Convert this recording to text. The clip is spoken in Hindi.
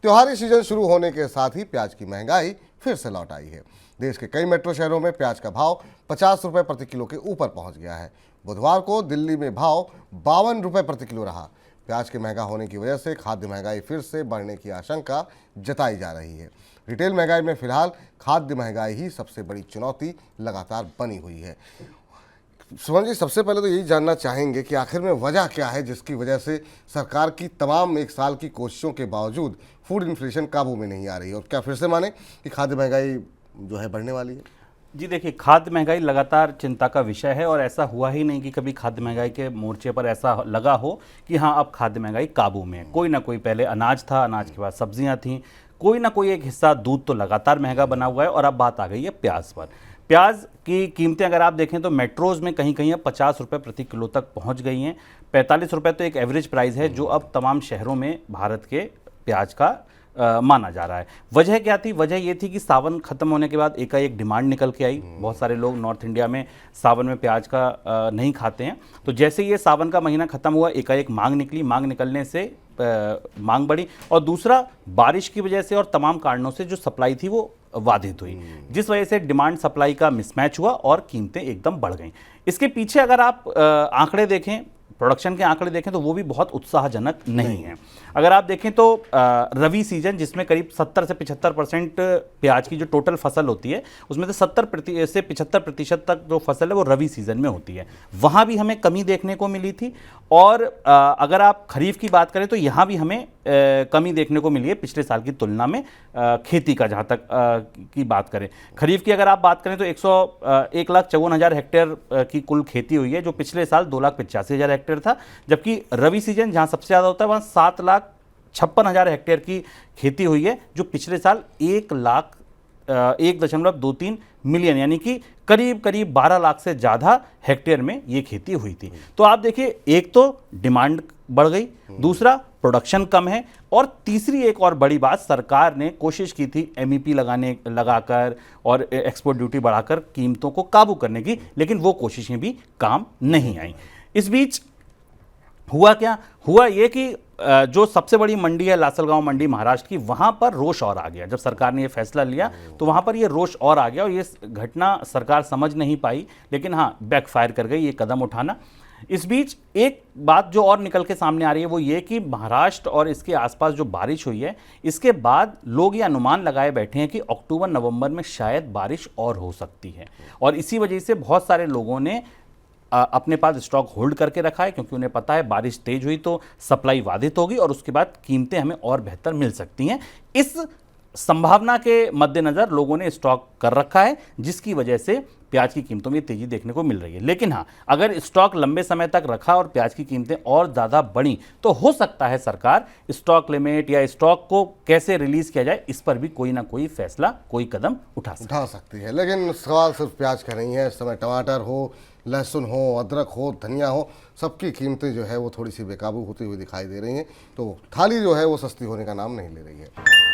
त्योहारी सीजन शुरू होने के साथ ही प्याज की महंगाई फिर से लौट आई है। देश के कई मेट्रो शहरों में प्याज का भाव 50 रुपये प्रति किलो के ऊपर पहुंच गया है। बुधवार को दिल्ली में भाव 52 रुपये प्रति किलो रहा। प्याज के महंगा होने की वजह से खाद्य महंगाई फिर से बढ़ने की आशंका जताई जा रही है। रिटेल महंगाई में फिलहाल खाद्य महंगाई ही सबसे बड़ी चुनौती लगातार बनी हुई है। सुमन जी, सबसे पहले तो यही जानना चाहेंगे कि आखिर में वजह क्या है जिसकी वजह से सरकार की तमाम एक साल की कोशिशों के बावजूद फूड इन्फ्लेशन काबू में नहीं आ रही है, और क्या फिर से माने कि खाद्य महंगाई जो है बढ़ने वाली है? जी देखिए, खाद्य महंगाई लगातार चिंता का विषय है और ऐसा हुआ ही नहीं कि कभी खाद्य महंगाई के मोर्चे पर ऐसा लगा हो कि हाँ अब खाद्य महंगाई काबू में है। कोई ना कोई, पहले अनाज था, अनाज के बाद सब्जियां थीं, कोई ना कोई एक हिस्सा, दूध तो लगातार महंगा बना हुआ है और अब बात आ गई है प्याज पर। प्याज की कीमतें अगर आप देखें तो मेट्रोज़ में कहीं कहीं अब 50 रुपये प्रति किलो तक पहुंच गई हैं। 45 रुपये तो एक एवरेज प्राइस है जो अब तमाम शहरों में भारत के प्याज का माना जा रहा है। वजह क्या थी? वजह ये थी कि सावन खत्म होने के बाद एकाएक डिमांड निकल के आई। बहुत सारे लोग नॉर्थ इंडिया में सावन में प्याज का नहीं खाते हैं, तो जैसे ये सावन का महीना खत्म हुआ एकाएक मांग निकली। मांग निकलने से मांग बढ़ी और दूसरा बारिश की वजह से और तमाम कारणों से जो सप्लाई थी वो बाधित हुई, जिस वजह से डिमांड सप्लाई का मिसमैच हुआ और कीमतें एकदम बढ़ गईं। इसके पीछे अगर आप आंकड़े देखें, प्रोडक्शन के आंकड़े देखें तो वो भी बहुत उत्साहजनक नहीं है। अगर आप देखें तो रबी सीजन, जिसमें करीब 70 से 75% प्याज की जो टोटल फसल होती है उसमें से 70 से 75% तक जो फसल है वो रबी सीजन में होती है, वहाँ भी हमें कमी देखने को मिली थी। और अगर आप खरीफ की बात करें तो यहाँ भी हमें कमी देखने को मिली है पिछले साल की तुलना में। खेती का जहाँ तक की बात करें, खरीफ की अगर आप बात करें तो 1,54,000 हेक्टेयर की कुल खेती हुई है, जो पिछले साल 2,85,000 हेक्टेयर था। जबकि रबी सीजन जहाँ सबसे ज़्यादा होता है वहाँ 7,56,000 हेक्टेयर की खेती हुई है, जो पिछले साल 1,23 मिलियन यानी कि करीब करीब 12 लाख से ज़्यादा हेक्टेयर में ये खेती हुई थी। तो आप देखिए, एक तो डिमांड बढ़ गई, दूसरा प्रोडक्शन कम है, और तीसरी एक और बड़ी बात, सरकार ने कोशिश की थी एमईपी लगाकर और एक्सपोर्ट ड्यूटी बढ़ाकर कीमतों को काबू करने की, लेकिन वो कोशिशें भी काम नहीं आई। इस बीच हुआ क्या? हुआ ये कि जो सबसे बड़ी मंडी है लासलगांव मंडी महाराष्ट्र की, वहां पर रोष और आ गया। जब सरकार ने ये फैसला लिया तो वहां पर ये रोष और आ गया और ये घटना सरकार समझ नहीं पाई, लेकिन हाँ बैकफायर कर गई ये कदम उठाना। इस बीच एक बात जो और निकल के सामने आ रही है वो ये कि महाराष्ट्र और इसके आसपास जो बारिश हुई है, इसके बाद लोग ये अनुमान लगाए बैठे हैं कि अक्टूबर नवंबर में शायद बारिश और हो सकती है, और इसी वजह से बहुत सारे लोगों ने अपने पास स्टॉक होल्ड करके रखा है, क्योंकि उन्हें पता है बारिश तेज हुई तो सप्लाई बाधित होगी और उसके बाद कीमतें हमें और बेहतर मिल सकती हैं। इस संभावना के मद्देनज़र लोगों ने स्टॉक कर रखा है, जिसकी वजह से प्याज की कीमतों में तेजी देखने को मिल रही है। लेकिन हाँ, अगर स्टॉक लंबे समय तक रखा और प्याज की कीमतें और ज़्यादा बढ़ी तो हो सकता है सरकार स्टॉक लिमिट या स्टॉक को कैसे रिलीज़ किया जाए, इस पर भी कोई ना कोई फैसला, कोई कदम उठा सकती है। लेकिन सवाल सिर्फ प्याज का नहीं है। इस समय टमाटर हो, लहसुन हो, अदरक हो, धनिया हो, सबकी कीमतें जो है वो थोड़ी सी बेकाबू होती हुई दिखाई दे रही हैं। तो थाली जो है वो सस्ती होने का नाम नहीं ले रही है।